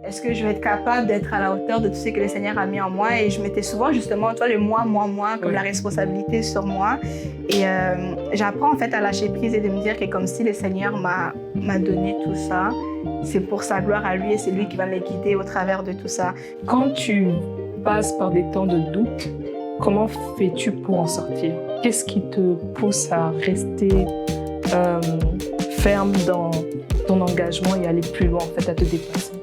Est-ce que je vais être capable d'être à la hauteur de tout ce que le Seigneur a mis en moi? Et je mettais souvent justement, toi, le moi, comme la responsabilité sur moi. Et j'apprends en fait à lâcher prise et de me dire que comme si le Seigneur m'a donné tout ça, c'est pour sa gloire à lui et c'est lui qui va me guider au travers de tout ça. Quand tu passes par des temps de doute, comment fais-tu pour en sortir? Qu'est-ce qui te pousse à rester ferme dans ton engagement et aller plus loin, en fait, à te dépasser?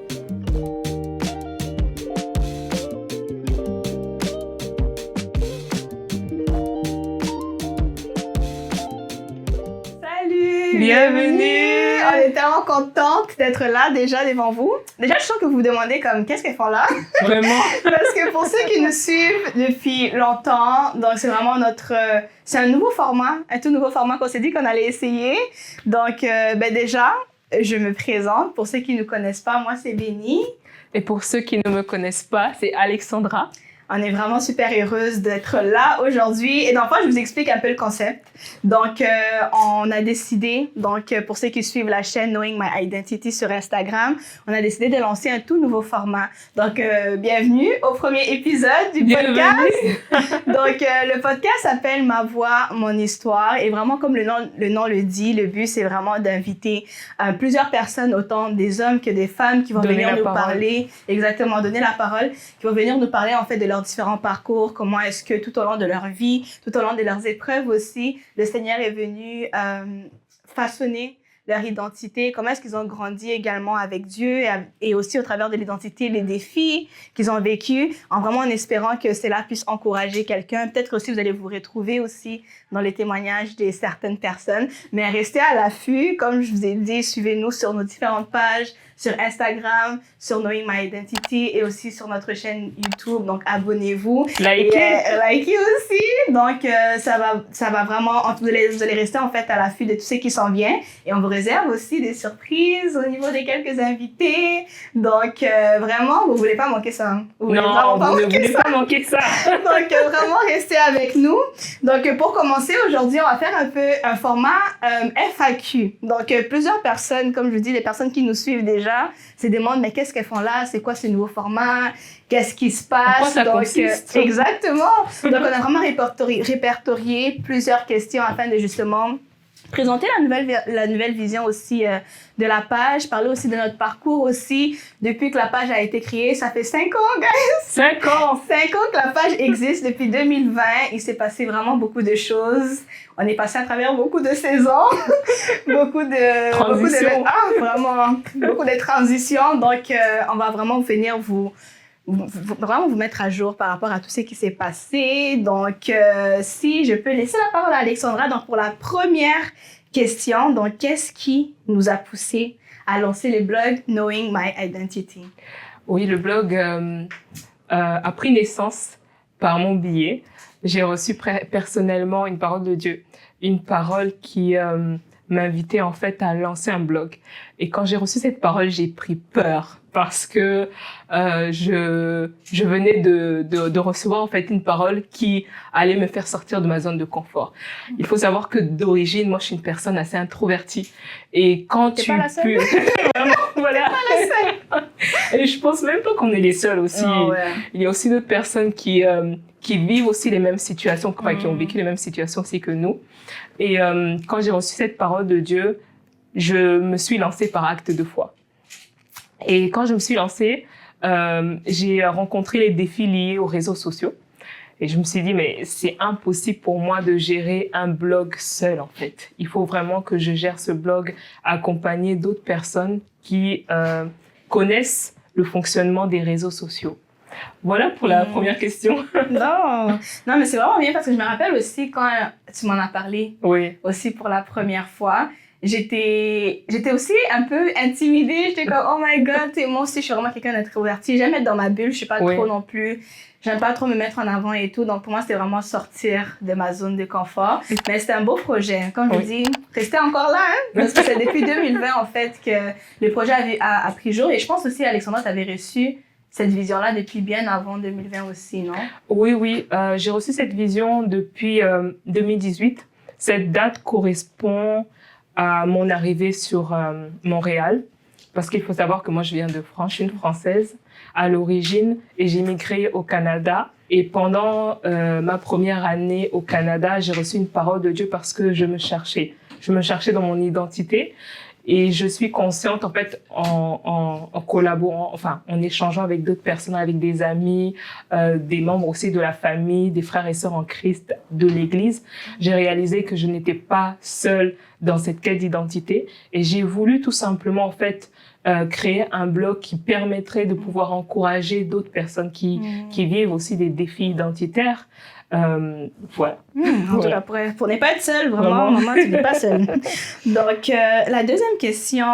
Salut! Bienvenue! On est tellement contente d'être là déjà devant vous. Déjà, je sens que vous vous demandez comme qu'est-ce qu'elles font là? Vraiment? Parce que pour ceux qui nous suivent depuis longtemps, donc c'est vraiment c'est un nouveau format, un tout nouveau format qu'on s'est dit qu'on allait essayer. Donc déjà, je me présente. Pour ceux qui ne nous connaissent pas, moi c'est Béni. Et pour ceux qui ne me connaissent pas, c'est Alexandra. On est vraiment super heureuse d'être là aujourd'hui. Et donc, je vous explique un peu le concept. Donc, on a décidé, pour ceux qui suivent la chaîne Knowing My Identity sur Instagram, on a décidé de lancer un tout nouveau format. Donc, bienvenue au premier épisode du podcast. Donc, le podcast s'appelle Ma Voix, Mon Histoire. Et vraiment, comme le nom le dit, le but, c'est vraiment d'inviter plusieurs personnes, autant des hommes que des femmes, qui vont venir nous parler. Exactement, donner la parole, qui vont venir nous parler, en fait, de leurs différents parcours, comment est-ce que tout au long de leur vie, tout au long de leurs épreuves aussi, le Seigneur est venu façonner leur identité, comment est-ce qu'ils ont grandi également avec Dieu et aussi au travers de l'identité, les défis qu'ils ont vécus, en espérant que cela puisse encourager quelqu'un. Peut-être aussi vous allez vous retrouver aussi dans les témoignages de certaines personnes, mais restez à l'affût, comme je vous ai dit, suivez-nous sur nos différentes pages, sur Instagram, sur Knowing My Identity et aussi sur notre chaîne YouTube. Donc, abonnez-vous. Likez aussi. Donc, ça va vraiment, vous allez rester en fait à l'affût de tout ce qui s'en vient. Et on vous réserve aussi des surprises au niveau des quelques invités. Donc, vraiment, vous voulez pas manquer ça. Vous ne voulez pas manquer ça. Donc, vraiment, restez avec nous. Donc, pour commencer, aujourd'hui, on va faire un peu un format FAQ. Donc, plusieurs personnes, comme je vous dis, les personnes qui nous suivent déjà, se demandent, mais qu'est-ce qu'elles font là? C'est quoi ce nouveau format? Qu'est-ce qui se passe? En quoi ça consiste? Exactement. Donc, on a vraiment répertorié plusieurs questions afin de justement présenter la nouvelle vision aussi de la page, parler aussi de notre parcours aussi. Depuis que la page a été créée, ça fait 5 ans, guys! 5 ans! 5 ans que la page existe depuis 2020. Il s'est passé vraiment beaucoup de choses. On est passé à travers beaucoup de saisons, beaucoup de transitions. Donc, on va vraiment venir vraiment vous mettre à jour par rapport à tout ce qui s'est passé. Donc, si je peux laisser la parole à Alexandra, donc pour la première question, donc qu'est-ce qui nous a poussé à lancer le blog Knowing My Identity? Oui, le blog a pris naissance par mon billet. J'ai reçu personnellement une parole de Dieu, une parole qui m'invitait en fait à lancer un blog. Et quand j'ai reçu cette parole, j'ai pris peur parce que je venais de recevoir en fait une parole qui allait me faire sortir de ma zone de confort. Il faut savoir que d'origine, moi je suis une personne assez introvertie et quand T'es pas la seule? Vraiment, voilà. Et je pense même pas qu'on est les seuls aussi. Oh, ouais. Il y a aussi d'autres personnes qui vivent aussi les mêmes situations, qui ont vécu les mêmes situations aussi que nous. Et quand j'ai reçu cette parole de Dieu, je me suis lancée par acte de foi. Et quand je me suis lancée, j'ai rencontré les défis liés aux réseaux sociaux. Et je me suis dit, mais c'est impossible pour moi de gérer un blog seul, en fait. Il faut vraiment que je gère ce blog accompagné d'autres personnes qui connaissent le fonctionnement des réseaux sociaux. Voilà pour la première question. Non, mais c'est vraiment bien parce que je me rappelle aussi quand tu m'en as parlé, Oui. aussi pour la première fois, j'étais aussi un peu intimidée. J'étais comme, oh my God, moi aussi, je suis vraiment quelqu'un d'introverti. J'aime être dans ma bulle, je suis pas trop non plus. J'aime pas trop me mettre en avant et tout. Donc, pour moi, c'était vraiment sortir de ma zone de confort. Mais c'était un beau projet. Comme je dis, restez encore là, hein, parce que c'est depuis 2020, en fait, que le projet a pris jour. Et je pense aussi, Alexandra, tu avais reçu cette vision-là depuis bien avant 2020 aussi, non? Oui. J'ai reçu cette vision depuis 2018. Cette date correspond à mon arrivée sur Montréal. Parce qu'il faut savoir que moi, je viens de France, je suis une Française à l'origine et j'ai migré au Canada. Et pendant ma première année au Canada, j'ai reçu une parole de Dieu parce que je me cherchais. Je me cherchais dans mon identité. Et je suis consciente, en fait, en collaborant, enfin, en échangeant avec d'autres personnes, avec des amis, des membres aussi de la famille, des frères et sœurs en Christ de l'Église, j'ai réalisé que je n'étais pas seule dans cette quête d'identité. Et j'ai voulu tout simplement, en fait, créer un blog qui permettrait de pouvoir encourager d'autres personnes qui vivent aussi des défis identitaires. Voilà. En tout cas, pour ne pas être seule, vraiment, maman, tu n'es pas seule. Donc, la deuxième question,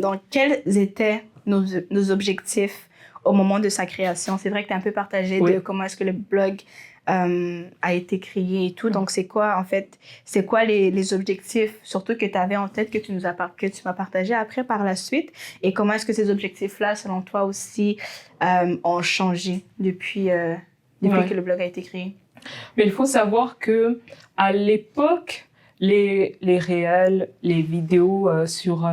donc, quels étaient nos objectifs au moment de sa création? C'est vrai que tu es un peu partagé de comment est-ce que le blog a été créé et tout. Donc, c'est quoi, en fait, c'est quoi les objectifs, surtout que tu avais en tête, que tu m'as partagé après par la suite? Et comment est-ce que ces objectifs-là, selon toi aussi, ont changé depuis que le blog a été créé? Mais il faut savoir que à l'époque, les réels, les vidéos sur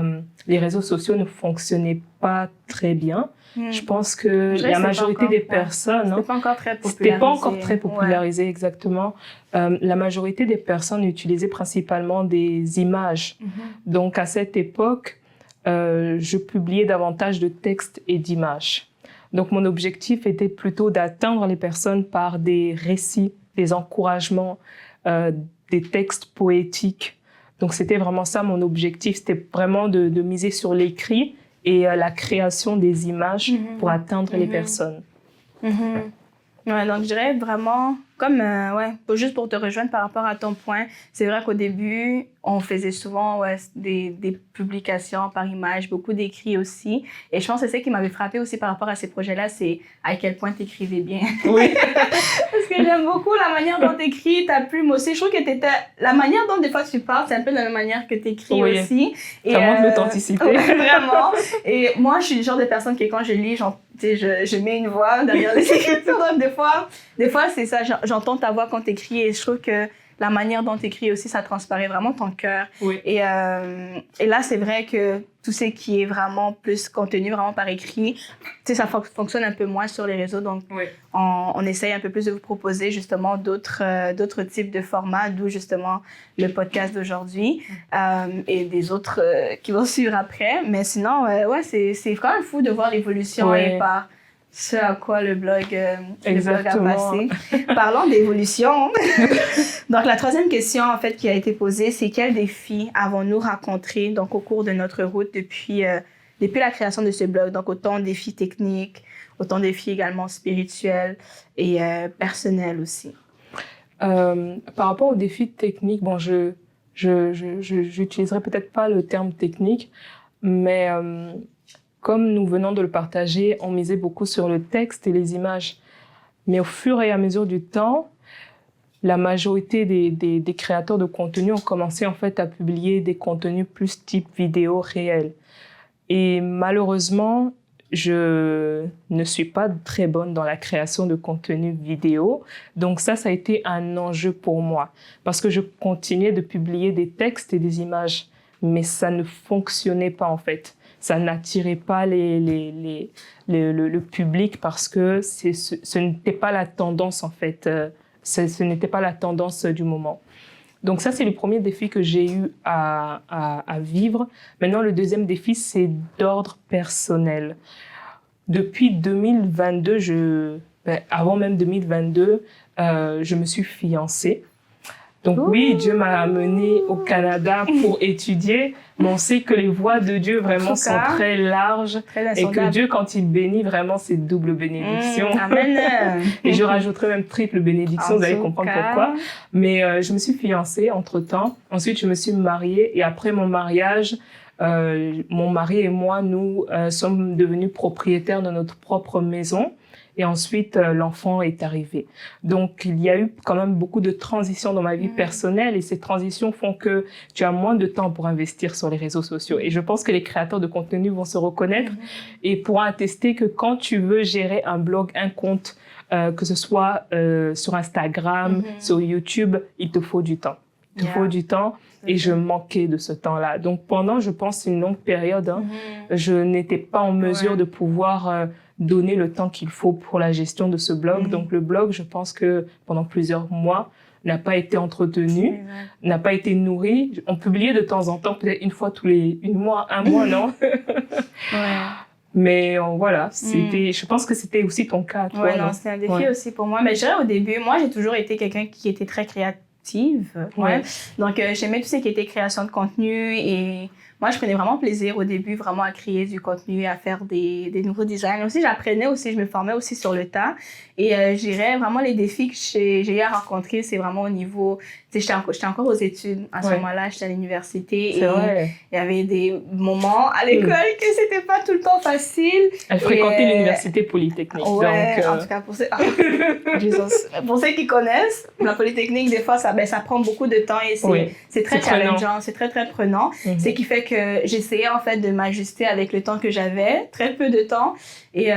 les réseaux sociaux ne fonctionnaient pas très bien. Je pense que la majorité des personnes... C'était pas encore très popularisé. C'était pas encore très popularisé, exactement. La majorité des personnes utilisaient principalement des images. Donc, à cette époque, je publiais davantage de textes et d'images. Donc, mon objectif était plutôt d'atteindre les personnes par des récits, des encouragements, des textes poétiques. Donc, c'était vraiment ça mon objectif. C'était vraiment de miser sur l'écrit et la création des images pour atteindre les personnes. Ouais, donc, je dirais vraiment, comme, juste pour te rejoindre par rapport à ton point, c'est vrai qu'au début, on faisait souvent des publications par image, beaucoup d'écrits aussi. Et je pense que c'est ça qui m'avait frappé aussi par rapport à ces projets-là, c'est à quel point tu écrivais bien. Oui. Parce que j'aime beaucoup la manière dont tu écris, ta plume aussi. Je trouve que la manière dont des fois tu parles, c'est un peu de la manière que tu écris aussi. Et, ça montre l'authenticité. Vraiment. Et moi, je suis le genre de personne qui, quand je lis, je mets une voix derrière les écritures. Donc, des fois c'est ça, j'entends ta voix quand tu écris et je trouve que la manière dont tu écris aussi, ça transparaît vraiment ton cœur. Oui. Et là, c'est vrai que tout ce qui est vraiment plus contenu, vraiment par écrit, ça fonctionne un peu moins sur les réseaux. Donc, on essaye un peu plus de vous proposer justement d'autres types de formats, d'où justement le podcast d'aujourd'hui et des autres qui vont suivre après. Mais sinon, c'est quand même fou de voir l'évolution et par ce à quoi le blog a passé. Parlons d'évolution. Donc, la troisième question, en fait, qui a été posée, c'est quels défis avons-nous rencontrés donc, au cours de notre route depuis la création de ce blog? Donc, autant de défis techniques, autant de défis également spirituels et personnels aussi. Par rapport aux défis techniques, bon, je j'utiliserai peut-être pas le terme technique, mais comme nous venons de le partager, on misait beaucoup sur le texte et les images. Mais au fur et à mesure du temps, la majorité des créateurs de contenu ont commencé en fait à publier des contenus plus type vidéo réel. Et malheureusement, je ne suis pas très bonne dans la création de contenu vidéo. Donc ça a été un enjeu pour moi. Parce que je continuais de publier des textes et des images, mais ça ne fonctionnait pas en fait. Ça n'attirait pas le public parce que ce n'était pas la tendance en fait. Ce n'était pas la tendance du moment. Donc ça, c'est le premier défi que j'ai eu à vivre. Maintenant, le deuxième défi, c'est d'ordre personnel. Depuis 2022, avant même 2022, je me suis fiancée. Donc oui, Dieu m'a amenée au Canada pour étudier, mais on sait que les voies de Dieu vraiment sont très larges et que Dieu, quand il bénit, vraiment, c'est double bénédiction. Amen. Et je rajouterai même triple bénédiction, vous allez comprendre pourquoi. Mais je me suis fiancée entre-temps. Ensuite, je me suis mariée et après mon mariage, mon mari et moi, nous sommes devenus propriétaires de notre propre maison. Et ensuite, l'enfant est arrivé. Donc, il y a eu quand même beaucoup de transitions dans ma vie personnelle et ces transitions font que tu as moins de temps pour investir sur les réseaux sociaux. Et je pense que les créateurs de contenu vont se reconnaître et pourront attester que quand tu veux gérer un blog, un compte, que ce soit sur Instagram, sur YouTube, il te faut du temps. Il te faut du temps. Et je manquais de ce temps-là. Donc, pendant, je pense, une longue période, je n'étais pas en mesure de pouvoir donner le temps qu'il faut pour la gestion de ce blog. Donc, le blog, je pense que pendant plusieurs mois, n'a pas été entretenu, n'a pas été nourri. On publiait de temps en temps, peut-être une fois tous les un mois, non? Mais voilà, je pense que c'était aussi ton cas, toi. Ouais, non, c'était un défi aussi pour moi. Mais je dirais au début, moi, j'ai toujours été quelqu'un qui était très créative. Donc, j'aimais tout ce qui était création de contenu et moi, je prenais vraiment plaisir au début, vraiment à créer du contenu, à faire des nouveaux designs. Aussi, j'apprenais aussi, je me formais aussi sur le tas. Et je dirais vraiment les défis que j'ai eu à rencontrer, c'est vraiment au niveau... Tu sais, j'étais encore aux études à ce moment-là, j'étais à l'université. C'est vrai. Il y avait des moments à l'école que c'était pas tout le temps facile. Elle fréquentait l'université polytechnique. Ouais, donc, en tout cas, pour ceux qui connaissent, la polytechnique, des fois, ça prend beaucoup de temps et c'est très challengeant, c'est très, très prenant. Ce qui fait que j'essayais, en fait, de m'ajuster avec le temps que j'avais, très peu de temps. Et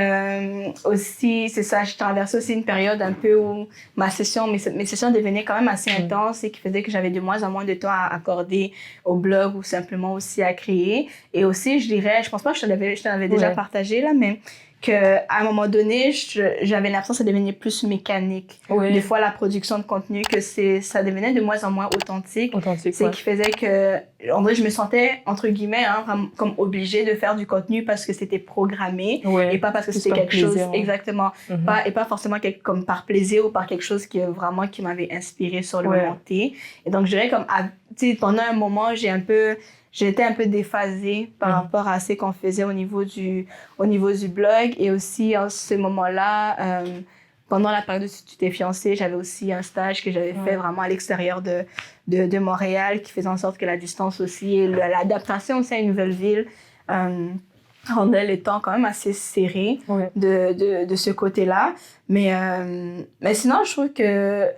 aussi, c'est ça, j'ai traversé aussi une période un peu où mes sessions devenaient quand même assez intenses et qui faisait que j'avais de moins en moins de temps à accorder au blog ou simplement aussi à créer. Et aussi, je dirais, je pense pas que je t'en avais déjà partagé là, mais qu'à un moment donné, j'avais l'impression que ça devenait plus mécanique. Des fois, la production de contenu, ça devenait de moins en moins authentique. C'est qui faisait que, en vrai, je me sentais, entre guillemets, comme obligée de faire du contenu parce que c'était programmé et pas parce que c'était quelque chose, exactement, pas forcément comme par plaisir ou par quelque chose qui m'avait inspiré sur le moment T. Et donc, je dirais comme, pendant un moment, j'étais un peu déphasée par rapport à ce qu'on faisait au niveau du blog. Et aussi, en ce moment-là, pendant la période où tu t'es fiancée, j'avais aussi un stage que j'avais fait vraiment à l'extérieur de Montréal, qui faisait en sorte que la distance aussi et l'adaptation aussi à une nouvelle ville rendait le temps quand même assez serré de ce côté-là. Mais sinon, je trouve que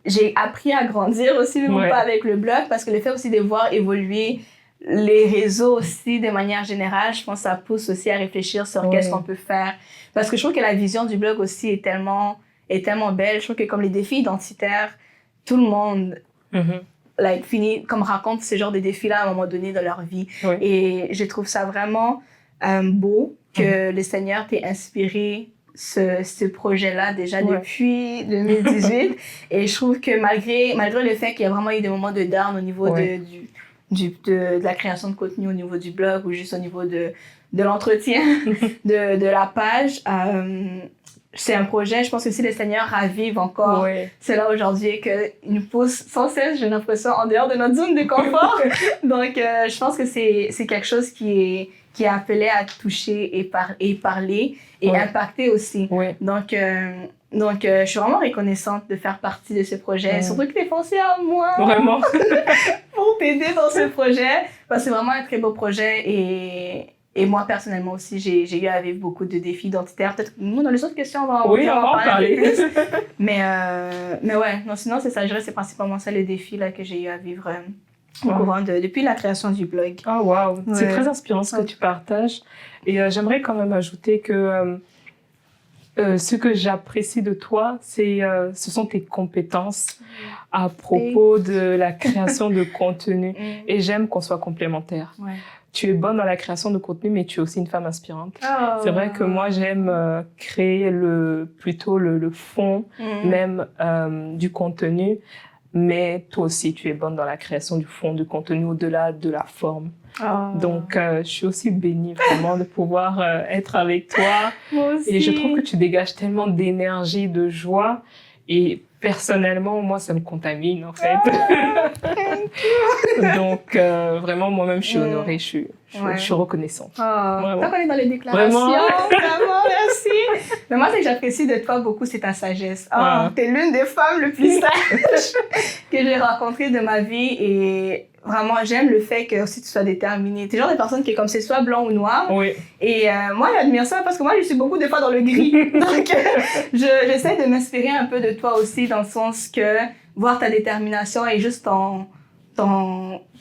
j'ai appris à grandir aussi, mais pas avec le blog, parce que le fait aussi de voir évoluer les réseaux aussi de manière générale, je pense que ça pousse aussi à réfléchir sur qu'est-ce qu'on peut faire. Parce que je trouve que la vision du blog aussi est tellement belle. Je trouve que comme les défis identitaires, tout le monde finit comme raconte ce genre de défis-là à un moment donné dans leur vie. Et je trouve ça vraiment beau que le Seigneur t'ait inspiré ce projet-là déjà depuis 2018. Et je trouve que malgré le fait qu'il y a vraiment eu des moments de down au niveau de la création de contenu, au niveau du blog ou juste au niveau de l'entretien de la page, c'est un projet, je pense que si le Seigneur ravive encore cela aujourd'hui, qu'il nous pousse sans cesse, j'ai l'impression, en dehors de notre zone de confort. Donc, je pense que c'est quelque chose qui est appelé à toucher et parler et impacter aussi. Donc, je suis vraiment reconnaissante de faire partie de ce projet. Surtout que tu es pensé à moi. Vraiment. Pour t'aider dans ce projet. Parce que c'est vraiment un très beau projet et moi, personnellement aussi, j'ai eu à vivre beaucoup de défis identitaires. Peut-être que nous, dans les autres questions, on va en parler plus. Mais ouais, non, sinon, c'est ça. Je dirais que c'est principalement ça le défi là, que j'ai eu à vivre au courant depuis la création du blog. Oh, wow! C'est très inspirant ce que tu partages. Et j'aimerais quand même ajouter que ce que j'apprécie de toi, ce sont tes compétences à propos de la création de contenu. Et j'aime qu'on soit complémentaires. Tu es bonne dans la création de contenu, mais tu es aussi une femme inspirante. C'est vrai que moi, j'aime créer plutôt le fond même du contenu. Mais toi aussi, tu es bonne dans la création du fond du contenu au-delà de la forme. Donc, je suis aussi bénie vraiment de pouvoir être avec toi. Moi aussi. Et je trouve que tu dégages tellement d'énergie, de joie. Et personnellement, moi, ça me contamine, en fait. Donc, vraiment, moi-même, je suis honorée, je suis reconnaissante. Tant qu'on est dans les déclarations, vraiment, merci. Mais moi, ce que j'apprécie de toi beaucoup, c'est ta sagesse. T'es l'une des femmes les plus sages que j'ai rencontrées de ma vie et vraiment, j'aime le fait que aussi tu sois déterminée. T'es le genre de personne qui est comme c'est soit blanc ou noir. Et moi, j'admire ça parce que moi, je suis beaucoup des fois dans le gris. Donc, j'essaie de m'inspirer un peu de toi aussi dans le sens que voir ta détermination et juste ton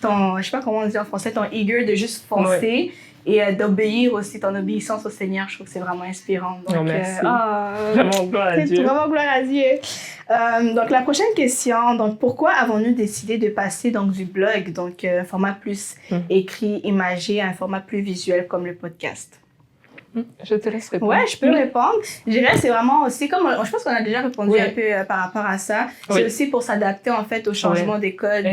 je sais pas comment on dit en français, ton eager de juste foncer et d'obéir aussi, ton obéissance au Seigneur. Je trouve que c'est vraiment inspirant. Donc, merci. Vraiment gloire à Dieu. Vraiment gloire à Dieu. Donc, la prochaine question. Donc, pourquoi avons-nous décidé de passer donc, du blog, donc un format plus écrit, imagé, à un format plus visuel comme le podcast? Je te laisse répondre. Ouais, je peux répondre. Je dirais c'est vraiment aussi, comme je pense qu'on a déjà répondu un peu par rapport à ça, c'est aussi pour s'adapter en fait au changement des codes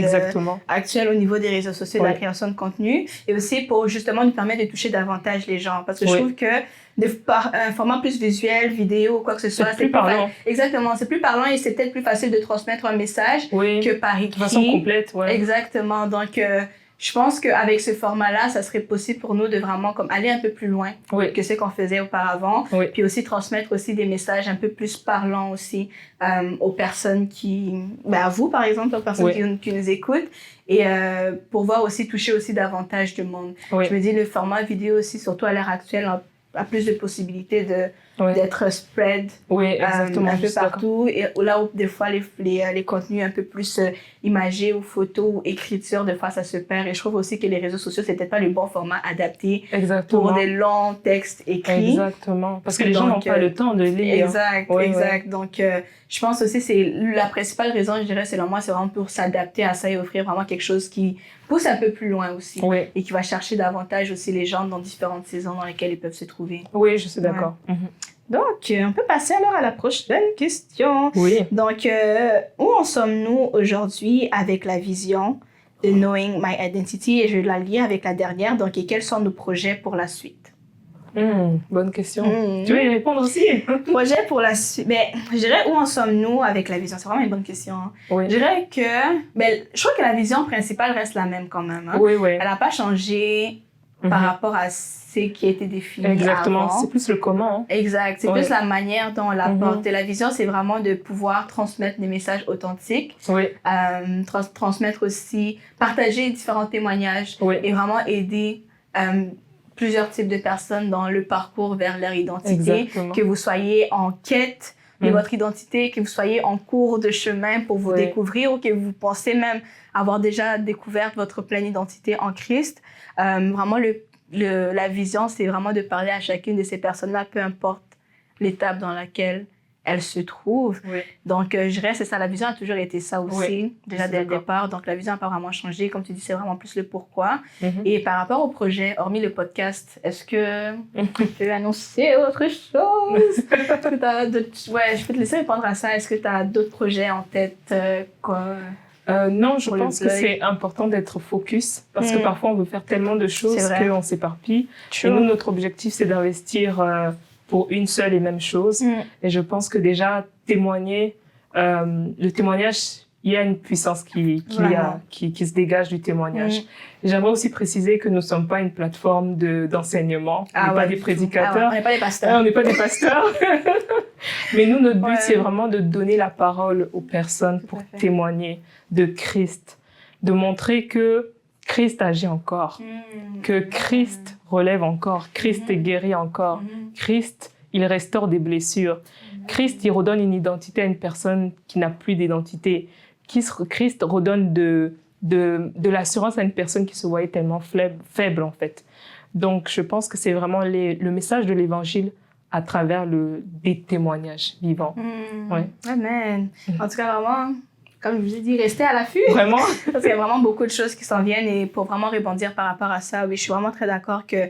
actuels au niveau des réseaux sociaux, de la création de contenu, et aussi pour justement nous permettre de toucher davantage les gens. Parce que je trouve que un format plus visuel, vidéo ou quoi que ce soit, c'est plus parlant. Exactement, c'est plus parlant et c'est peut-être plus facile de transmettre un message que par écrit. De façon complète, Exactement. Donc, je pense qu'avec ce format-là, ça serait possible pour nous de vraiment comme aller un peu plus loin que ce qu'on faisait auparavant. Puis aussi transmettre aussi des messages un peu plus parlants aussi aux personnes à vous par exemple, aux personnes qui nous écoutent. Et pour voir aussi toucher aussi davantage de monde. Je me dis le format vidéo aussi, surtout à l'heure actuelle, a plus de possibilités d'être spread un peu partout, et là où des fois les contenus un peu plus imagés ou photos ou écriture, des fois ça se perd, et je trouve aussi que les réseaux sociaux c'est peut-être pas le bon format adapté pour des longs textes écrits. Exactement, parce que les gens n'ont pas le temps de lire. Exact. Donc je pense aussi c'est la principale raison, je dirais selon moi, c'est vraiment pour s'adapter à ça et offrir vraiment quelque chose qui pousse un peu plus loin aussi et qui va chercher davantage aussi les gens dans différentes saisons dans lesquelles ils peuvent se trouver. Oui, je suis d'accord. Donc, on peut passer alors à la prochaine question. Donc, où en sommes-nous aujourd'hui avec la vision de Knowing My Identity? Et je vais la lier avec la dernière. Donc, et quels sont nos projets pour la suite? Bonne question. Tu veux y répondre aussi? Projet pour la suite. Ben, je dirais où en sommes-nous avec la vision? C'est vraiment une bonne question. Je dirais que, je trouve que la vision principale reste la même quand même. Elle n'a pas changé par rapport à ce qui a été défini Exactement, avant. c'est plus le comment. Exact, c'est plus la manière dont on l'apporte. Et la vision, c'est vraiment de pouvoir transmettre des messages authentiques, transmettre aussi, partager différents témoignages et vraiment aider plusieurs types de personnes dans le parcours vers leur identité, que vous soyez en quête de votre identité, que vous soyez en cours de chemin pour vous découvrir, ou que vous pensez même avoir déjà découvert votre pleine identité en Christ. Vraiment, la vision, c'est vraiment de parler à chacune de ces personnes-là, peu importe l'étape dans laquelle elles se trouvent. Donc, je dirais, c'est ça, la vision a toujours été ça aussi, déjà dès le départ. Donc, la vision n'a pas vraiment changé. Comme tu dis, c'est vraiment plus le pourquoi. Et par rapport au projet, hormis le podcast, est-ce que tu peux annoncer autre chose? Je peux te laisser répondre à ça. Est-ce que tu as d'autres projets en tête? Non, je pense que c'est important d'être focus, parce que parfois on veut faire tellement de choses qu'on s'éparpille. Et nous, notre objectif, c'est d'investir pour une seule et même chose. Et je pense que déjà, témoigner, le témoignage, il y a une puissance qui se dégage du témoignage. Et j'aimerais aussi préciser que nous ne sommes pas une plateforme d'enseignement. On n'est pas des prédicateurs. On n'est pas des pasteurs. On n'est pas des pasteurs. Mais nous, notre but, c'est vraiment de donner la parole aux personnes pour témoigner de Christ, de montrer que Christ agit encore, que Christ relève encore, Christ est guéri encore, Christ, il restaure des blessures, Christ, il redonne une identité à une personne qui n'a plus d'identité, Christ redonne de l'assurance à une personne qui se voyait tellement faible en fait. Donc, je pense que c'est vraiment le message de l'Évangile à travers des témoignages vivants. Amen. En tout cas, vraiment, comme je vous ai dit, restez à l'affût. Vraiment. Parce qu'il y a vraiment beaucoup de choses qui s'en viennent, et pour vraiment rebondir par rapport à ça, oui, je suis vraiment très d'accord que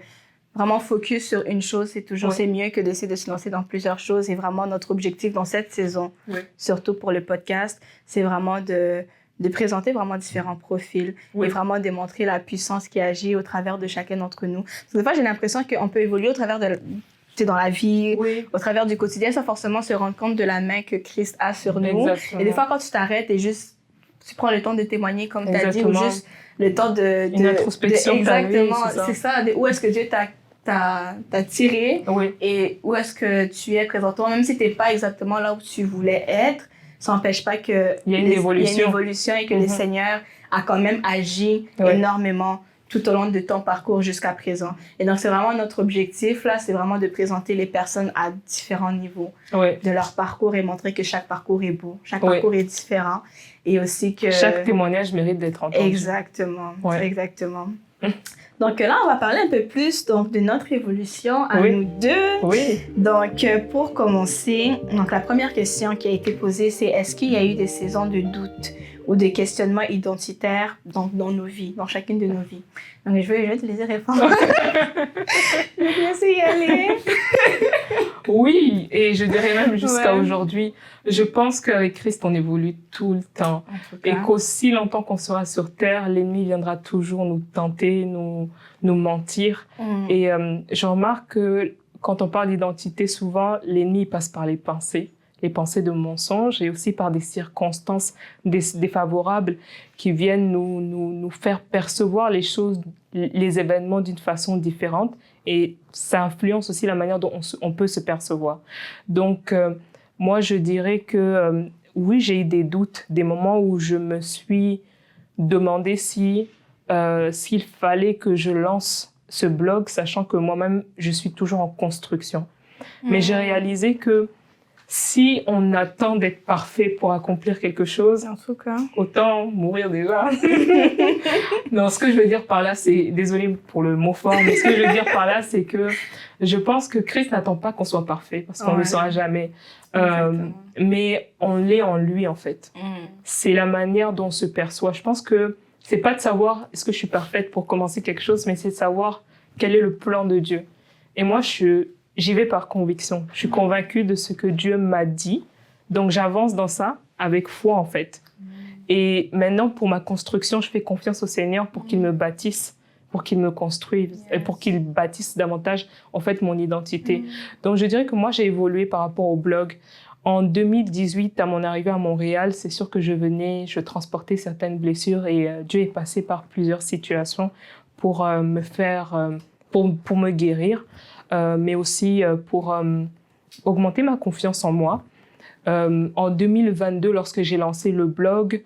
vraiment focus sur une chose, c'est mieux que d'essayer de se lancer dans plusieurs choses. Et vraiment, notre objectif dans cette saison, surtout pour le podcast, c'est vraiment de présenter vraiment différents profils et vraiment démontrer la puissance qui agit au travers de chacun d'entre nous. Parce que des fois, j'ai l'impression qu'on peut évoluer au travers dans la vie, au travers du quotidien, sans forcément se rendre compte de la main que Christ a sur nous. Exactement. Et des fois, quand tu t'arrêtes et juste, tu prends le temps de témoigner, comme tu as dit, ou juste le temps une introspection. Exactement, c'est ça. Où est-ce que Dieu t'a tiré et où est-ce que tu es présentement, même si tu n'es pas exactement là où tu voulais être, ça n'empêche pas qu'il y a une évolution et que le Seigneur a quand même agi énormément tout au long de ton parcours jusqu'à présent. Et donc, c'est vraiment notre objectif, là, c'est vraiment de présenter les personnes à différents niveaux de leur parcours et montrer que chaque parcours est beau, chaque parcours est différent, et aussi que... Chaque témoignage mérite d'être entendu. Exactement, exactement. Donc là, on va parler un peu plus donc, de notre évolution à Oui. nous deux. Oui. Donc, pour commencer, donc, la première question qui a été posée, c'est est-ce qu'il y a eu des saisons de doute ou de questionnements identitaires dans nos vies, dans chacune de nos vies? Donc, je vais te laisser répondre. Je vais te laisser y aller. Oui, et je dirais même jusqu'à Ouais. aujourd'hui. Je pense qu'avec Christ, on évolue tout le temps. En tout Et cas. qu'aussi longtemps qu'on sera sur Terre, l'ennemi viendra toujours nous tenter, nous mentir. Et je remarque que quand on parle d'identité, souvent, l'ennemi passe par les pensées de mensonges et aussi par des circonstances défavorables qui viennent nous faire percevoir les choses, les événements d'une façon différente. Et ça influence aussi la manière dont on peut se percevoir. Donc, moi, je dirais que oui, j'ai eu des doutes, des moments où je me suis demandé s'il fallait que je lance ce blog, sachant que moi-même, je suis toujours en construction. Mais j'ai réalisé que si on attend d'être parfait pour accomplir quelque chose, En tout cas. autant mourir déjà. Non, ce que je veux dire par là, c'est, désolé pour le mot fort, mais ce que je veux dire par là, c'est que je pense que Christ n'attend pas qu'on soit parfait, parce qu'on ne le sera jamais. Mais on l'est en lui, en fait. C'est la manière dont on se perçoit. Je pense que c'est pas de savoir est-ce que je suis parfaite pour commencer quelque chose, mais c'est de savoir quel est le plan de Dieu. Et moi, j'y vais par conviction. Je suis convaincue de ce que Dieu m'a dit. Donc, j'avance dans ça avec foi, en fait. Et maintenant, pour ma construction, je fais confiance au Seigneur pour qu'il me bâtisse, pour qu'il me construise, et pour qu'il bâtisse davantage, en fait, mon identité. Donc, je dirais que moi, j'ai évolué par rapport au blog. En 2018, à mon arrivée à Montréal, c'est sûr que je transportais certaines blessures et Dieu est passé par plusieurs situations pour me faire, pour me guérir, mais aussi pour augmenter ma confiance en moi. En 2022, lorsque j'ai lancé le blog,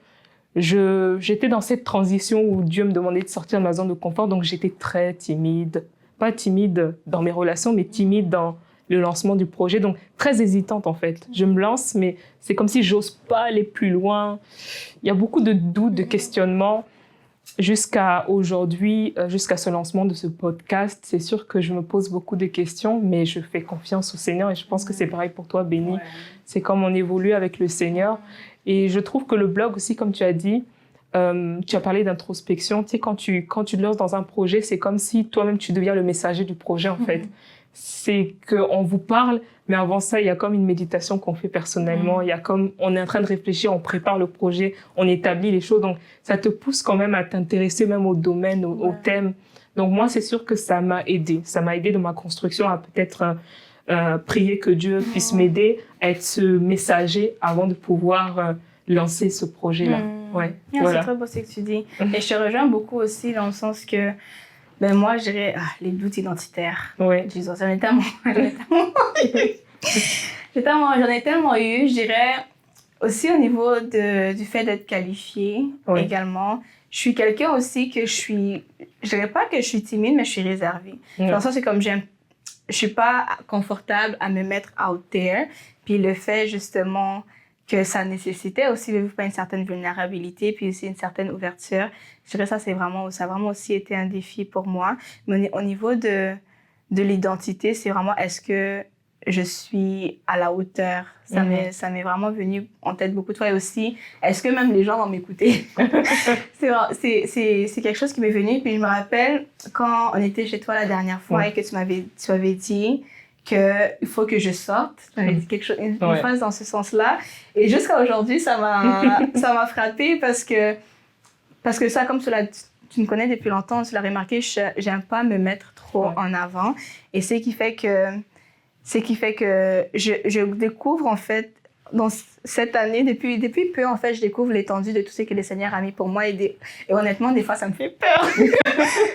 j'étais dans cette transition où Dieu me demandait de sortir de ma zone de confort, donc j'étais très timide. Pas timide dans mes relations, mais timide dans le lancement du projet, donc très hésitante en fait. Je me lance, mais c'est comme si j'ose pas aller plus loin. Il y a beaucoup de doutes, de questionnements. Jusqu'à aujourd'hui, jusqu'à ce lancement de ce podcast, c'est sûr que je me pose beaucoup de questions, mais je fais confiance au Seigneur et je pense que c'est pareil pour toi, Béni. Ouais. C'est comme on évolue avec le Seigneur. Et je trouve que le blog aussi, comme tu as dit, tu as parlé d'introspection. Tu sais, quand tu te lances dans un projet, c'est comme si toi-même tu deviens le messager du projet, en fait. C'est qu'on vous parle, mais avant ça, il y a comme une méditation qu'on fait personnellement. Il y a comme, on est en train de réfléchir, on prépare le projet, on établit les choses. Donc, ça te pousse quand même à t'intéresser même au domaine, au thème. Donc, moi, c'est sûr que ça m'a aidé. Ça m'a aidé dans ma construction à peut-être prier que Dieu puisse m'aider à être ce messager avant de pouvoir lancer ce projet-là. Ouais, voilà. C'est très beau ce que tu dis. Et je te rejoins beaucoup aussi dans le sens que ben moi, je dirais les doutes identitaires. Ouais. J'en ai tellement eu. Je dirais aussi au niveau du fait d'être qualifiée également. Je suis quelqu'un aussi que je dirais pas que je suis timide, mais je suis réservée. Dans le sens, c'est comme je suis pas confortable à me mettre out there. Puis le fait justement que ça nécessitait aussi une certaine vulnérabilité, puis aussi une certaine ouverture. Je dirais ça a vraiment aussi été un défi pour moi. Mais au niveau de l'identité, c'est vraiment est-ce que je suis à la hauteur? Ça m'est vraiment venu en tête beaucoup de fois. Et aussi, est-ce que même les gens vont m'écouter? c'est quelque chose qui m'est venu. Puis je me rappelle quand on était chez toi la dernière fois et que tu m'avais dit qu'il faut que je sorte. Tu m'avais dit quelque chose, une phrase dans ce sens-là. Et jusqu'à aujourd'hui, ça m'a frappée parce que ça, comme tu me connais depuis longtemps, tu l'as remarqué, j'aime pas me mettre trop en avant. Et ce qui fait que je découvre, en fait, dans cette année, depuis peu, en fait, je découvre l'étendue de tout ce que le Seigneur a mis pour moi. Et honnêtement, des fois, ça me fait peur.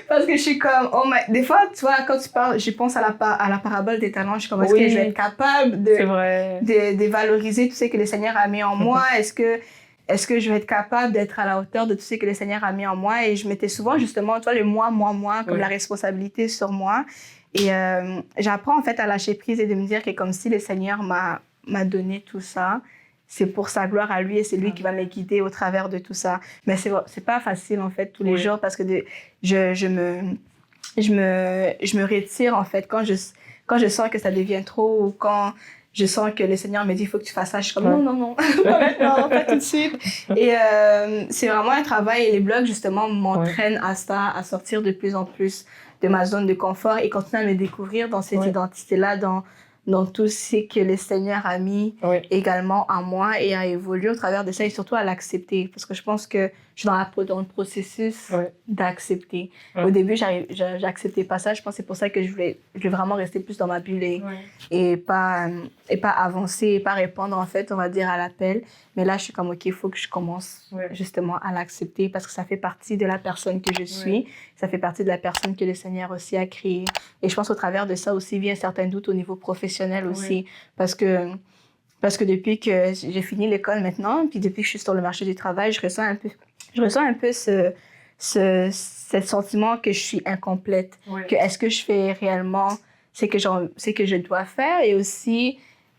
Parce que je suis comme, des fois, tu vois, quand tu parles, je pense à la parabole des talents. Je suis comme, est-ce que je vais être capable de valoriser tout ce que le Seigneur a mis en moi? Est-ce que je vais être capable d'être à la hauteur de tout ce que le Seigneur a mis en moi? Et je mettais souvent, justement, tu vois, le moi, comme la responsabilité sur moi. Et j'apprends, en fait, à lâcher prise et de me dire que comme si le Seigneur m'a donné tout ça, c'est pour sa gloire à lui et c'est lui qui va me guider au travers de tout ça. Mais c'est pas facile, en fait, tous les jours parce que je me retire, en fait, quand je sens que ça devient trop ou quand je sens que le Seigneur me dit, il faut que tu fasses ça. Je suis comme, non, pas maintenant, pas tout de suite. Et c'est vraiment un travail et les blogs, justement, m'entraînent à ça, à sortir de plus en plus de ma zone de confort et continuer à me découvrir dans cette identité-là, dans tout ce que le Seigneur a mis également en moi et à évoluer au travers de ça et surtout à l'accepter. Parce que je pense que je suis dans le processus d'accepter. Au début, j'acceptais pas ça. Je pense que c'est pour ça que je voulais vraiment rester plus dans ma bulle et pas avancer et pas répondre, en fait, on va dire, à l'appel. Mais là, je suis comme, OK, il faut que je commence justement à l'accepter parce que ça fait partie de la personne que je suis. Ça fait partie de la personne que le Seigneur aussi a créée. Et je pense au travers de ça aussi vient certains doutes au niveau professionnel aussi. Parce que depuis que j'ai fini l'école maintenant, puis depuis que je suis sur le marché du travail, je ressens un peu ce sentiment que je suis incomplète. Que est-ce que je fais réellement ce que je dois faire? Et aussi,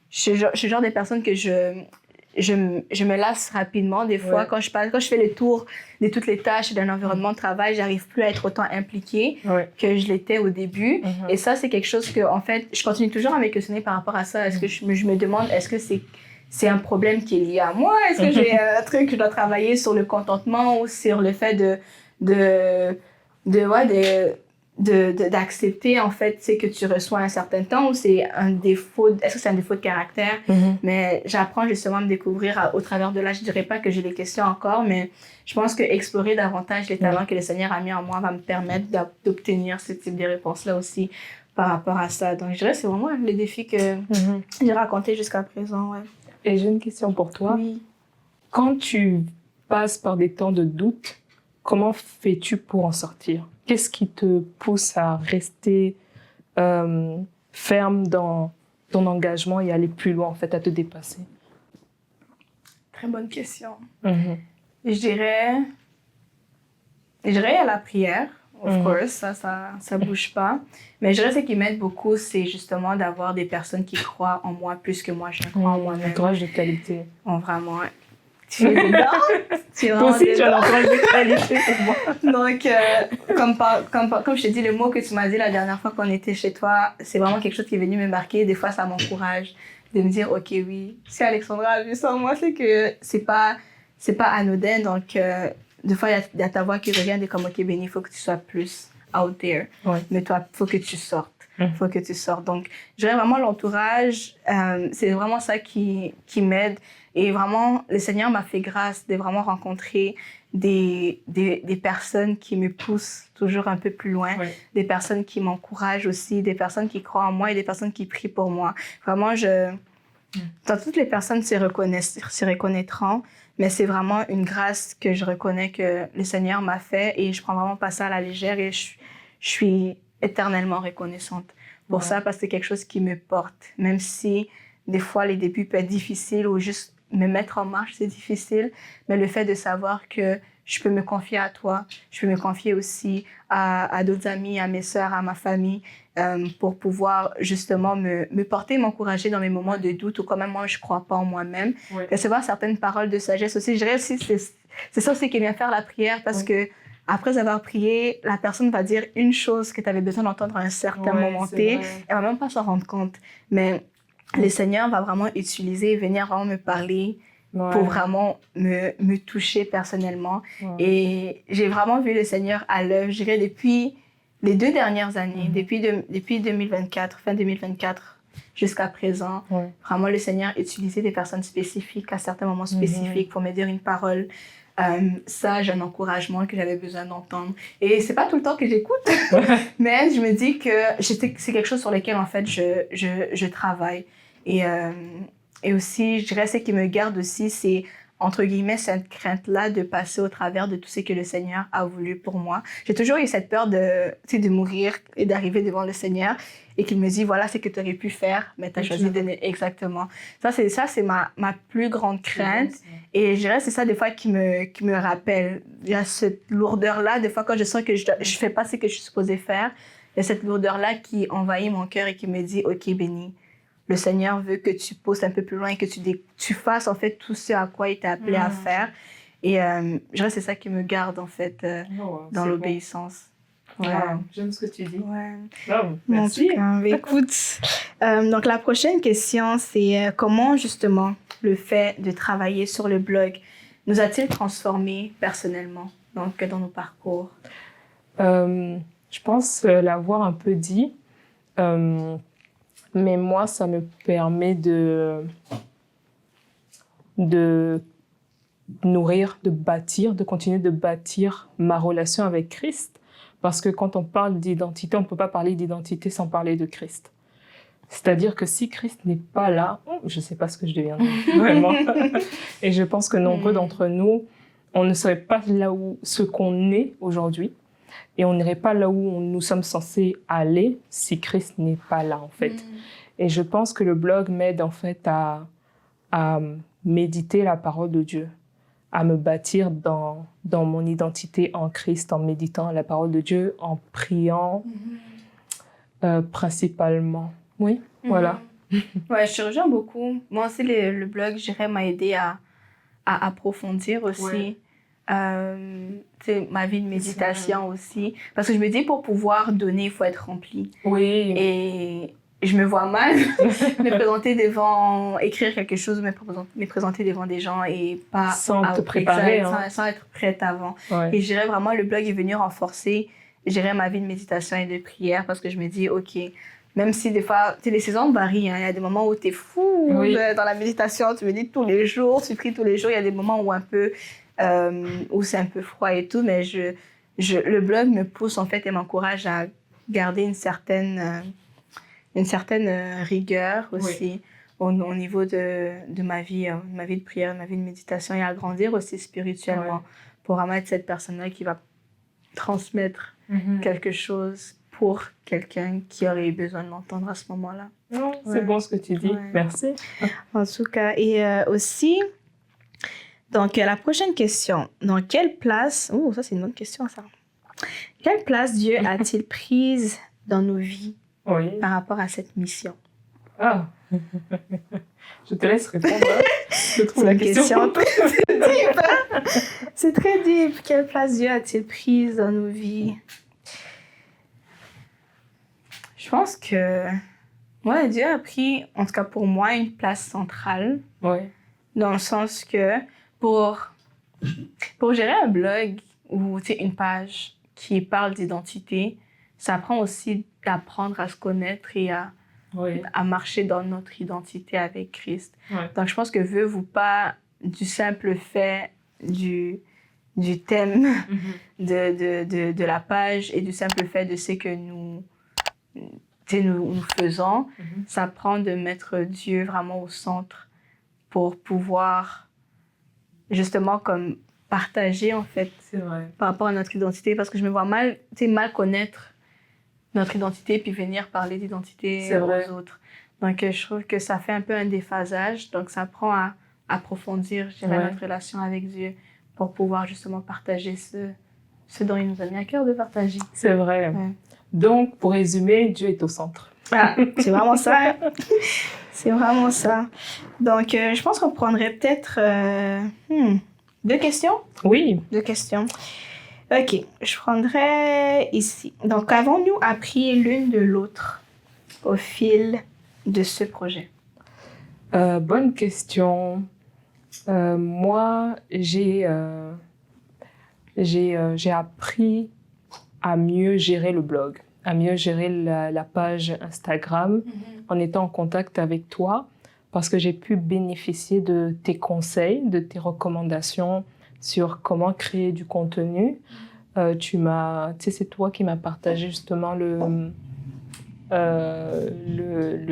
je suis le genre de personne que je me lasse rapidement des fois. Quand je fais le tour de toutes les tâches d'un environnement de travail, j'arrive plus à être autant impliquée que je l'étais au début. Et ça, c'est quelque chose que, en fait, je continue toujours à me questionner par rapport à ça. Est-ce que je me demande, est-ce que c'est un problème qui est lié à moi? Est-ce que j'ai un truc que je dois travailler sur le contentement ou sur le fait d'accepter, en fait, c'est que tu reçois un certain temps ou c'est un défaut, est-ce que c'est un défaut de caractère? Mais j'apprends justement à me découvrir au travers de là. Je dirais pas que j'ai les questions encore, mais je pense que explorer davantage les talents que le Seigneur a mis en moi va me permettre d'obtenir ce type de réponse-là aussi par rapport à ça. Donc, je dirais que c'est vraiment les défis que j'ai racontés jusqu'à présent, Et j'ai une question pour toi. Oui. Quand tu passes par des temps de doute, comment fais-tu pour en sortir? Qu'est-ce qui te pousse à rester ferme dans ton engagement et aller plus loin, en fait, à te dépasser? Très bonne question. Je dirais à la prière, of course, ça bouge pas. Mais je dirais ce qui m'aide beaucoup, c'est justement d'avoir des personnes qui croient en moi plus que moi, je ne crois en moi-même. Entourage de qualité. Vraiment, tu es dedans. Toi aussi, tu as l'entourage de qualité pour moi. Donc, comme je t'ai dit, le mot que tu m'as dit la dernière fois qu'on était chez toi, c'est vraiment quelque chose qui est venu me marquer. Des fois, ça m'encourage de me dire, OK, oui, si Alexandra a vu ça en moi, c'est que c'est pas anodin. Donc, des fois, il y a ta voix qui revient de comme, OK, Béni, il faut que tu sois plus out there. Mais toi, il faut que tu sortes. Faut que tu sortes. Donc, je dirais vraiment l'entourage, c'est vraiment ça qui m'aide. Et vraiment, le Seigneur m'a fait grâce de vraiment rencontrer des personnes qui me poussent toujours un peu plus loin, des personnes qui m'encouragent aussi, des personnes qui croient en moi et des personnes qui prient pour moi. Vraiment, dans toutes les personnes se reconnaîtront, mais c'est vraiment une grâce que je reconnais que le Seigneur m'a fait et je prends vraiment pas ça à la légère et je suis éternellement reconnaissante pour ça parce que c'est quelque chose qui me porte, même si des fois les débuts peuvent être difficiles ou juste me mettre en marche, c'est difficile, mais le fait de savoir que je peux me confier à toi, je peux me confier aussi à d'autres amis, à mes sœurs, à ma famille, pour pouvoir justement me porter, m'encourager dans mes moments de doute ou quand même moi je crois pas en moi-même. Recevoir certaines paroles de sagesse aussi. Je dirais aussi c'est ça aussi qui vient faire la prière parce que après avoir prié, la personne va dire une chose que tu avais besoin d'entendre à un certain moment T. Elle va même pas s'en rendre compte. Mais le Seigneur va vraiment utiliser, venir vraiment me parler pour vraiment me toucher personnellement. Et j'ai vraiment vu le Seigneur à l'œuvre, je dirais, depuis les 2 dernières années, depuis 2024, fin 2024 jusqu'à présent. Vraiment, le Seigneur utilisait des personnes spécifiques à certains moments spécifiques pour me dire une parole. Ça, j'ai un encouragement que j'avais besoin d'entendre. Et c'est pas tout le temps que j'écoute, mais je me dis que c'est quelque chose sur lequel, en fait, je travaille. Et aussi, je dirais, ce qui me garde aussi, c'est, entre guillemets, cette crainte-là de passer au travers de tout ce que le Seigneur a voulu pour moi. J'ai toujours eu cette peur de mourir et d'arriver devant le Seigneur et qu'il me dit, voilà ce que tu aurais pu faire, mais tu as choisi de... Exactement. Ça, c'est ma plus grande crainte. Et je dirais, c'est ça, des fois, qui me rappelle. Il y a cette lourdeur-là, des fois, quand je sens que je fais pas ce que je suis supposée faire, il y a cette lourdeur-là qui envahit mon cœur et qui me dit, OK, Béni, le Seigneur veut que tu pousses un peu plus loin et que tu fasses, en fait, tout ce à quoi il t'a appelé à faire. Et je dirais que c'est ça qui me garde, en fait, dans l'obéissance. Ouais. J'aime ce que tu dis. Ouais. Merci. En tout cas, écoute, donc la prochaine question, c'est comment, justement, le fait de travailler sur le blog nous a-t-il transformés personnellement, donc dans nos parcours? Je pense l'avoir un peu dit, mais moi, ça me permet de nourrir, de bâtir, de continuer de bâtir ma relation avec Christ. Parce que quand on parle d'identité, on ne peut pas parler d'identité sans parler de Christ. C'est-à-dire que si Christ n'est pas là, je ne sais pas ce que je deviendrai, vraiment. Et je pense que nombreux d'entre nous, on ne serait pas là où ce qu'on est aujourd'hui. Et on n'irait pas là où nous sommes censés aller si Christ n'est pas là, en fait. Et je pense que le blog m'aide, en fait, à méditer la parole de Dieu, à me bâtir dans mon identité en Christ, en méditant la parole de Dieu, en priant, principalement. Oui, voilà. Ouais, je te rejoins beaucoup. Moi aussi, le blog, je dirais, m'a aidé à approfondir aussi ma vie de méditation aussi. Parce que je me dis, pour pouvoir donner, il faut être rempli. Oui. Et je me vois mal me présenter écrire quelque chose, me présenter devant des gens et pas... Sans te préparer. Sans être prête avant. Ouais. Et je dirais vraiment, le blog est venu renforcer, je dirais, ma vie de méditation et de prière parce que je me dis, OK, même si des fois, les saisons varient, hein, il y a des moments où tu es fou dans la méditation, tu médites tous les jours, tu pries tous les jours, il y a des moments où où c'est un peu froid et tout, mais le blog me pousse en fait et m'encourage à garder une certaine rigueur aussi au niveau de ma vie de prière, de ma vie de méditation et à grandir aussi spirituellement pour vraiment être cette personne-là qui va transmettre quelque chose pour quelqu'un qui aurait eu besoin de l'entendre à ce moment-là. C'est bon ce que tu dis. Merci. En tout cas, et aussi, donc la prochaine question. Dans quelle place... Oh, ça c'est une bonne question, ça. Quelle place Dieu a-t-il prise dans nos vies par rapport à cette mission? Ah, je te laisse répondre. Je trouve la question très deep. Hein? C'est très deep. Quelle place Dieu a-t-il prise dans nos vies? Je pense que Dieu a pris, en tout cas pour moi, une place centrale. Dans le sens que pour gérer un blog ou une page qui parle d'identité, ça prend aussi d'apprendre à se connaître et à marcher dans notre identité avec Christ. Donc, je pense que veux-vous pas, du simple fait du thème de la page et du simple fait de ce que nous faisons, ça prend de mettre Dieu vraiment au centre pour pouvoir justement comme partager en fait par rapport à notre identité, parce que je me vois mal connaître notre identité puis venir parler d'identité aux autres. Donc je trouve que ça fait un peu un déphasage, donc ça prend à approfondir, je dirais, notre relation avec Dieu pour pouvoir justement partager ce dont il nous a mis à cœur de partager. C'est vrai. Donc, pour résumer, Dieu est au centre. Ah, c'est vraiment ça. C'est vraiment ça. Donc, je pense qu'on prendrait peut-être 2 questions. Oui. 2 questions. OK, je prendrais ici. Donc, avons-nous appris l'une de l'autre au fil de ce projet? Bonne question. Moi, j'ai appris à mieux gérer le blog, à mieux gérer la page Instagram en étant en contact avec toi, parce que j'ai pu bénéficier de tes conseils, de tes recommandations sur comment créer du contenu. C'est toi qui m'as partagé justement le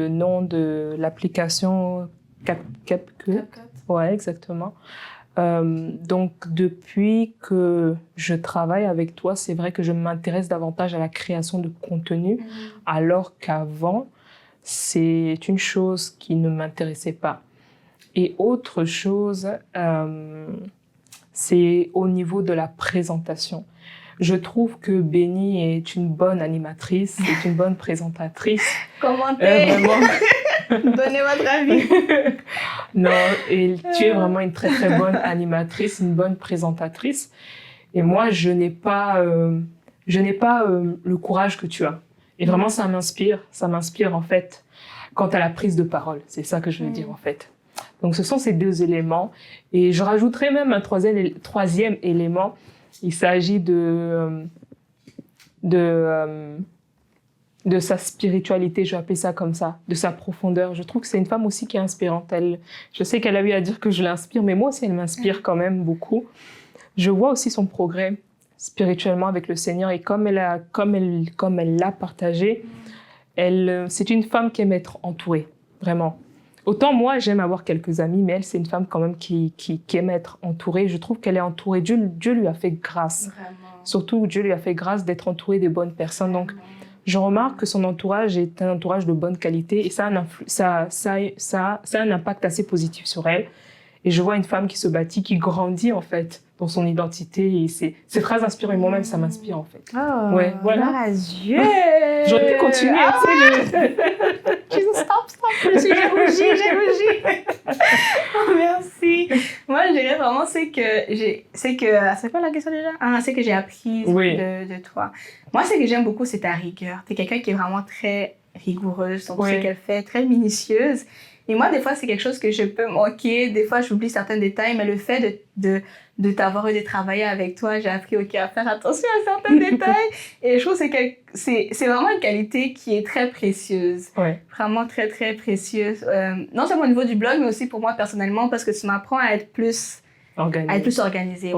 nom de l'application CapCut. Ouais, exactement. Donc, depuis que je travaille avec toi, c'est vrai que je m'intéresse davantage à la création de contenu, alors qu'avant, c'est une chose qui ne m'intéressait pas. Et autre chose, c'est au niveau de la présentation. Je trouve que Béni est une bonne animatrice, est une bonne présentatrice. Commentez! Vraiment. Donnez votre avis. Non, et tu es vraiment une très très bonne animatrice, une bonne présentatrice. Et moi, je n'ai pas le courage que tu as. Et vraiment, ça m'inspire en fait, quant à la prise de parole. C'est ça que je veux dire en fait. Donc, ce sont ces deux éléments. Et je rajouterai même un troisième élément. Il s'agit de sa spiritualité, je vais appeler ça comme ça, de sa profondeur. Je trouve que c'est une femme aussi qui est inspirante. Je sais qu'elle a eu à dire que je l'inspire, mais moi aussi, elle m'inspire quand même beaucoup. Je vois aussi son progrès spirituellement avec le Seigneur et comme elle l'a partagé, c'est une femme qui aime être entourée, vraiment. Autant moi, j'aime avoir quelques amis, mais elle, c'est une femme quand même qui aime être entourée. Je trouve qu'elle est entourée. Dieu lui a fait grâce. Vraiment. Surtout, Dieu lui a fait grâce d'être entourée des bonnes personnes. Donc, je remarque que son entourage est un entourage de bonne qualité et ça a un impact assez positif sur elle. Et je vois une femme qui se bâtit, qui grandit en fait dans son identité et c'est très inspirant. Et moi-même, ça m'inspire en fait. Oh, ouais, voilà. Dieu. J'aurais pu continuer. Stop. J'ai rougi. Oh, merci. Moi, je dirais vraiment, c'est quoi la question déjà? C'est que j'ai appris de toi. Moi, ce que j'aime beaucoup, c'est ta rigueur. T'es quelqu'un qui est vraiment très rigoureuse dans tout ce qu'elle fait, très minutieuse. Et moi, des fois, c'est quelque chose que je peux manquer. Des fois, j'oublie certains détails, mais le fait de t'avoir eu de travailler avec toi, j'ai appris à faire attention à certains détails. Et je trouve que c'est vraiment une qualité qui est très précieuse. Ouais. Vraiment très, très précieuse. Non seulement au niveau du blog, mais aussi pour moi personnellement, parce que tu m'apprends à être plus organisée,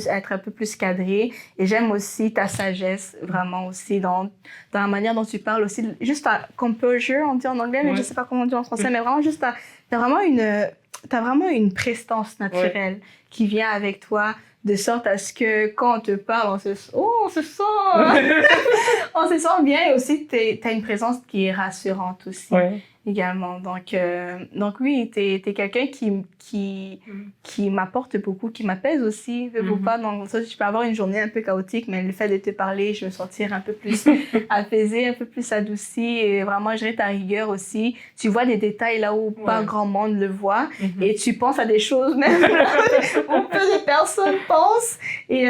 être un peu plus cadrée. Et j'aime aussi ta sagesse, vraiment aussi, dans la manière dont tu parles aussi. Juste ta composure, on dit en anglais, mais je sais pas comment on dit en français, mais vraiment juste t'as vraiment une prestance naturelle qui vient avec toi, de sorte à ce que quand on te parle, on se sent on se sent bien et aussi t'as une présence qui est rassurante aussi. Également. Donc oui, t'es quelqu'un qui m'apporte beaucoup, qui m'apaise aussi. Pas, donc, ça, je peux avoir une journée un peu chaotique, mais le fait de te parler, je me sentir un peu plus apaisée, un peu plus adoucie. Et vraiment, je dirais ta rigueur aussi. Tu vois des détails là où pas grand monde le voit. Et tu penses à des choses même où peu de personnes pensent. Et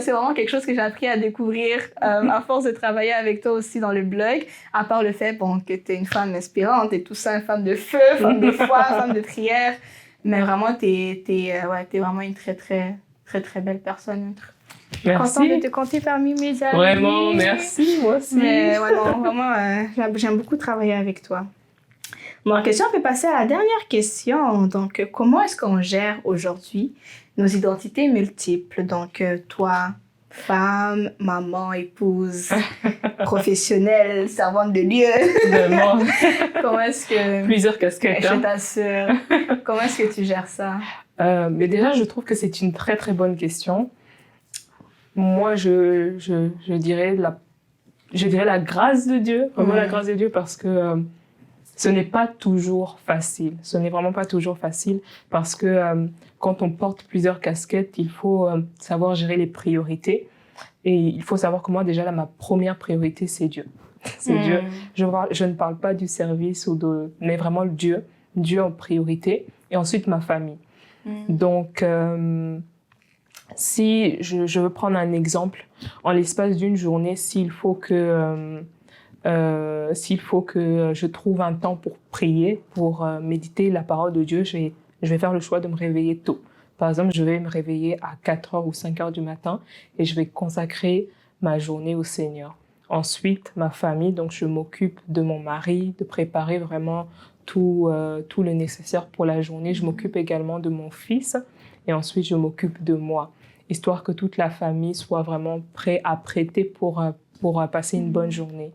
c'est vraiment quelque chose que j'ai appris à découvrir à force de travailler avec toi aussi dans le blog. À part le fait que t'es une femme inspirante et tout ça, une femme de feu, femme de foi, femme de prière. Mais vraiment, t'es vraiment une très, très, très, très belle personne. Merci. Contente de te compter parmi mes amis. Vraiment, merci, moi aussi. Mais non, vraiment, j'aime beaucoup travailler avec toi. Bon, question, on peut passer à la dernière question. Donc, comment est-ce qu'on gère aujourd'hui nos identités multiples? Donc, toi, femme, maman, épouse, professionnelle, servante de Dieu. Vraiment. Comment est-ce que... Plusieurs casquettes. Je t'assure. Comment est-ce que tu gères ça? Mais déjà, je trouve que c'est une très, très bonne question. Moi, je dirais la grâce de Dieu. Vraiment la grâce de Dieu parce que ce n'est pas toujours facile. Ce n'est vraiment pas toujours facile parce que quand on porte plusieurs casquettes, il faut savoir gérer les priorités. Et il faut savoir que moi, déjà, là, ma première priorité, c'est Dieu. C'est Dieu. Je ne parle pas du service mais vraiment Dieu. Dieu en priorité. Et ensuite, ma famille. Donc, si je veux prendre un exemple, en l'espace d'une journée, s'il faut que je trouve un temps pour prier, pour méditer la parole de Dieu, je vais faire le choix de me réveiller tôt. Par exemple, je vais me réveiller à 4h ou 5h du matin et je vais consacrer ma journée au Seigneur. Ensuite, ma famille, donc je m'occupe de mon mari, de préparer vraiment tout le nécessaire pour la journée. Je m'occupe également de mon fils et ensuite je m'occupe de moi, histoire que toute la famille soit vraiment prêtée pour passer une bonne journée.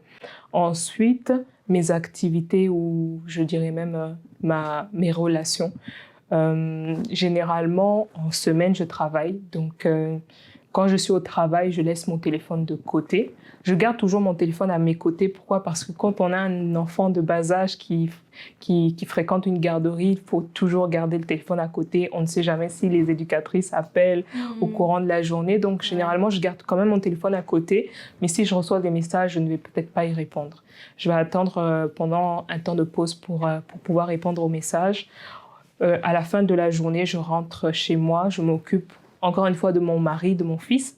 Ensuite, mes activités ou je dirais même mes relations. Généralement, en semaine, je travaille. Donc, Quand je suis au travail, je laisse mon téléphone de côté. Je garde toujours mon téléphone à mes côtés. Pourquoi? Parce que quand on a un enfant de bas âge qui fréquente une garderie, il faut toujours garder le téléphone à côté. On ne sait jamais si les éducatrices appellent au courant de la journée. Donc, généralement, je garde quand même mon téléphone à côté. Mais si je reçois des messages, je ne vais peut-être pas y répondre. Je vais attendre pendant un temps de pause pour pouvoir répondre aux messages. À la fin de la journée, je rentre chez moi. Je m'occupe encore une fois de mon mari, de mon fils.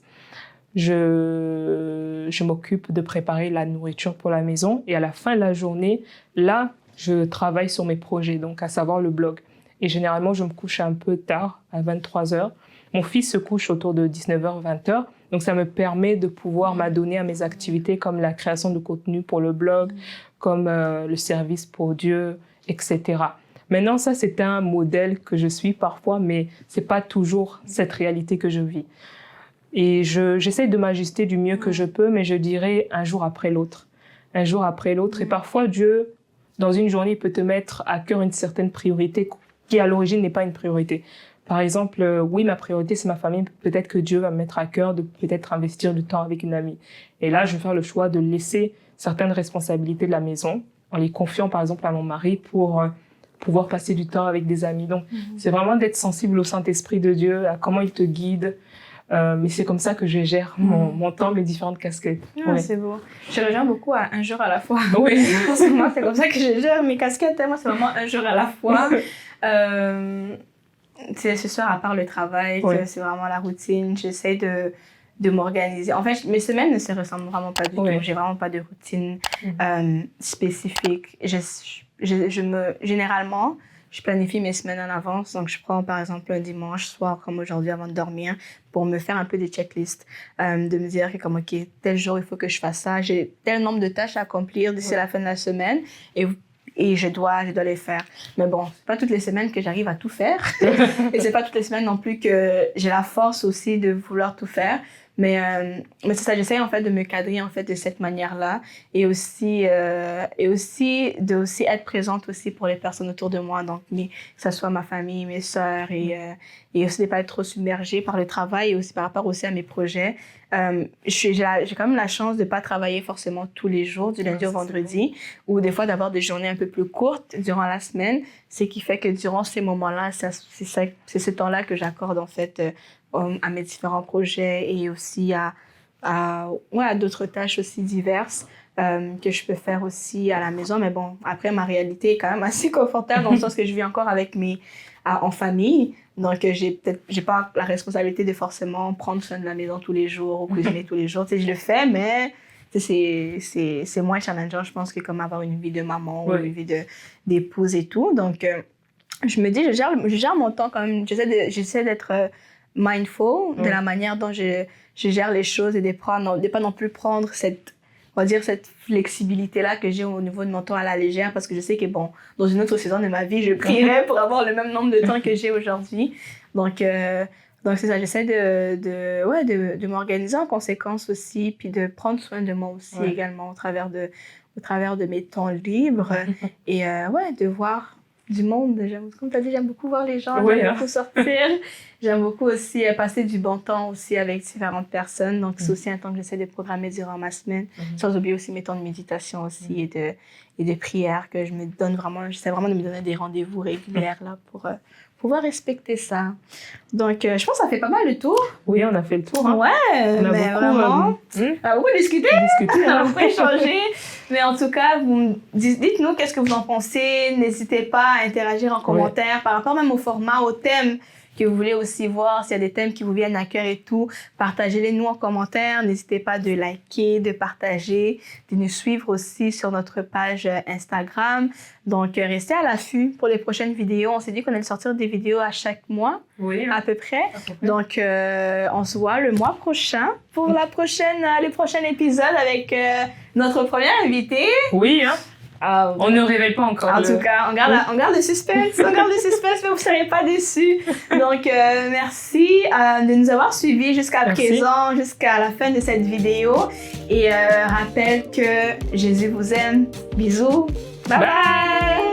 Je m'occupe de préparer la nourriture pour la maison. Et à la fin de la journée, là, je travaille sur mes projets, donc à savoir le blog. Et généralement, je me couche un peu tard, à 23h. Mon fils se couche autour de 19h, 20h. Donc, ça me permet de pouvoir m'adonner à mes activités comme la création de contenu pour le blog, comme le service pour Dieu, etc. Maintenant, ça, c'est un modèle que je suis parfois, mais c'est pas toujours cette réalité que je vis. Et j'essaie de m'ajuster du mieux que je peux, mais je dirais un jour après l'autre. Un jour après l'autre. Et parfois, Dieu, dans une journée, peut te mettre à cœur une certaine priorité qui, à l'origine, n'est pas une priorité. Par exemple, oui, ma priorité, c'est ma famille. Peut-être que Dieu va me mettre à cœur de peut-être investir du temps avec une amie. Et là, je vais faire le choix de laisser certaines responsabilités de la maison en les confiant, par exemple, à mon mari pour pouvoir passer du temps avec des amis. Donc, c'est vraiment d'être sensible au Saint-Esprit de Dieu, à comment il te guide. Mais c'est comme ça que je gère mon temps, mes différentes casquettes. Ah, ouais. C'est beau. Je rejoins beaucoup à un jour à la fois. Oui. Parce que moi, c'est comme ça que je gère mes casquettes. Moi, c'est vraiment un jour à la fois. C'est ce soir, à part le travail, que c'est vraiment la routine. J'essaie de m'organiser. En fait, mes semaines ne se ressemblent vraiment pas du tout. J'ai vraiment pas de routine spécifique. Généralement, je planifie mes semaines en avance. Donc, je prends par exemple un dimanche soir, comme aujourd'hui, avant de dormir, pour me faire un peu des checklists. De me dire que, comme, OK, tel jour, il faut que je fasse ça. J'ai tel nombre de tâches à accomplir d'ici la fin de la semaine. Et je dois les faire. Mais bon, c'est pas toutes les semaines que j'arrive à tout faire. Et c'est pas toutes les semaines non plus que j'ai la force aussi de vouloir tout faire. Mais c'est ça, j'essaie en fait de me cadrer en fait de cette manière-là et aussi être présente aussi pour les personnes autour de moi, donc que ce soit ma famille, mes sœurs et aussi de pas être trop submergée par le travail et aussi par rapport aussi à mes projets. J'ai quand même la chance de pas travailler forcément tous les jours du lundi au vendredi ou des fois d'avoir des journées un peu plus courtes durant la semaine, ce qui fait que durant ces moments-là, c'est ce temps-là que j'accorde en fait à mes différents projets et aussi à d'autres tâches aussi diverses que je peux faire aussi à la maison. Mais bon, après, ma réalité est quand même assez confortable dans le sens que je vis encore avec en famille. Donc, j'ai pas la responsabilité de forcément prendre soin de la maison tous les jours ou cuisiner tous les jours. Tu sais, je le fais, mais c'est moins challengeant, je pense, que comme avoir une vie de maman ou une vie d'épouse et tout. Donc, je me dis, je gère mon temps quand même. J'essaie d'être mindful de la manière dont je gère les choses et de pas non plus prendre cette flexibilité-là que j'ai au niveau de mon temps à la légère parce que je sais que bon, dans une autre saison de ma vie, je prierais pour avoir le même nombre de temps que j'ai aujourd'hui. Donc c'est ça, j'essaie de m'organiser en conséquence aussi puis de prendre soin de moi aussi également au travers de mes temps libres et de voir du monde. Comme tu as dit, j'aime beaucoup voir les gens, j'aime beaucoup sortir. J'aime beaucoup aussi passer du bon temps aussi avec différentes personnes. Donc, c'est aussi un temps que j'essaie de programmer durant ma semaine. Sans oublier aussi mes temps de méditation aussi et de prière que je me donne vraiment. J'essaie vraiment de me donner des rendez-vous réguliers là pour pouvoir respecter ça. Donc, je pense que ça fait pas mal le tour. Oui, on a fait le tour. Hein. Ouais, on a mais beaucoup, vraiment. On a beaucoup discuté. On a beaucoup échangé. Mais en tout cas, dites-nous qu'est-ce que vous en pensez. N'hésitez pas à interagir en commentaire par rapport même au format, au thème que vous voulez aussi voir. S'il y a des thèmes qui vous viennent à cœur et tout, partagez-les nous en commentaire. N'hésitez pas de liker, de partager, de nous suivre aussi sur notre page Instagram. Donc, restez à l'affût pour les prochaines vidéos. On s'est dit qu'on allait sortir des vidéos à chaque mois, à peu près. Donc, on se voit le mois prochain pour le prochain épisode avec notre premier invité. Oui, hein. On ne révèle pas encore. En tout cas, on garde le suspense. On garde le suspense, mais vous ne serez pas déçus. Donc, merci de nous avoir suivis jusqu'à présent, jusqu'à la fin de cette vidéo. Et rappelle que Jésus vous aime. Bisous. Bye bye.